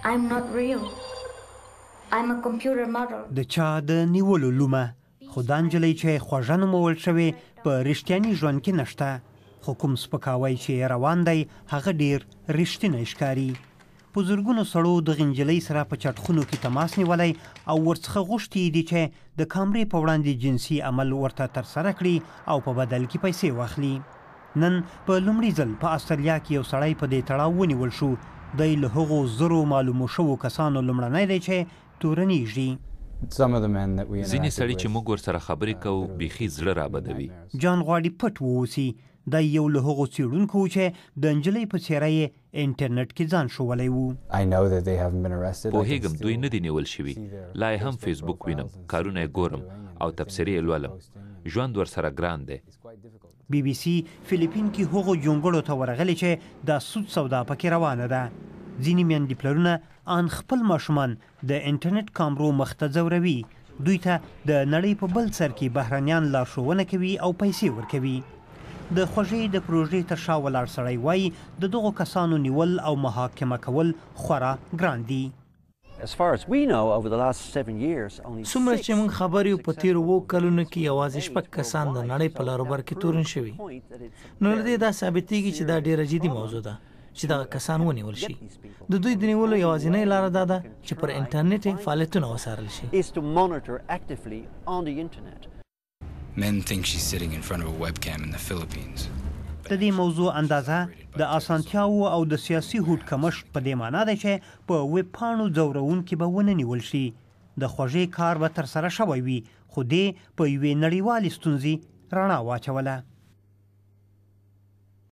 I'm not real. I'm a computer model. د چا د نیولو لومه خو دا نجلۍ چې خوږه نومول شوې په رښتیاني ژوند کې نشته خو کوم سپکاوی چې روان دی هغه ډیر رښتینی ښکاري په زرګونو سړو دغې نجلۍ سره په چټخونو کې تماس نیولی او ورڅخه غوښتي دي چې د کامرې په وړاندې جنسي عمل ورته ترسره کړي او په بدل کې پیسې واخلي نن په لومړي ځل په استرالیا کې یو سړی په دې تړاو ونیول شو دی له هغو زرو معلومو شوو کسانو لومړنی دی چې تورنیږي ځینې سړي چې موږ ورسره خبرې کوو بیخي زړه رابدوي جان غواړي پټ ووسي دا یو له هغو څېړونکو چې د نجلۍ په څېره یې انټرنټ کې ځان ښوولی و پوهېږم دوی نه دي نیول شوي لا یې هم فیسبوک وینم کارونه یې ګورم او تبصرې یې لولم ژوند ورسره ګران دی بی بی سی فلیپین کې هغو جونګړو ته ورغلې چې دا سود سودا پکې روانه ده ځینې میندې پلرونه ان خپل ماشومان د انټرنټ کامرو مخ ته ځوروي دوی ته د نړۍ په بل سر کې بهرنیان لارښوونه کوي او پیسې ورکوي د خوږې د پروژې تر شا ولاړ سړی وایي د دغو کسانو نیول او محاکمه کول خورا ګران دي څومره چې موږ خبر یو په تیرو 2 کلونو کې یوازې 6 کسان د نړۍ په لارو بر کې تورن شوي نو له دې دا ثابتېږي چې دا ډیره جدي موضوع ده چې دغه کسان ونیول شي د دوی د نیولو یوازینۍ لاره دا ده چې پر انټرنیټ فعالیتونه وڅارل شي Men think she's sitting in front of a webcam in the Philippines. د دې موضوع اندازه د اسانتیاو او د سیاسي هوډ کمښت په دې معنا ده چې په ویب پاڼو ځورونکي به ونه نیول شي د خوږې کار به ترسره شوی وي خو دې په یوې نړیوالې ستونزې رڼا واچوله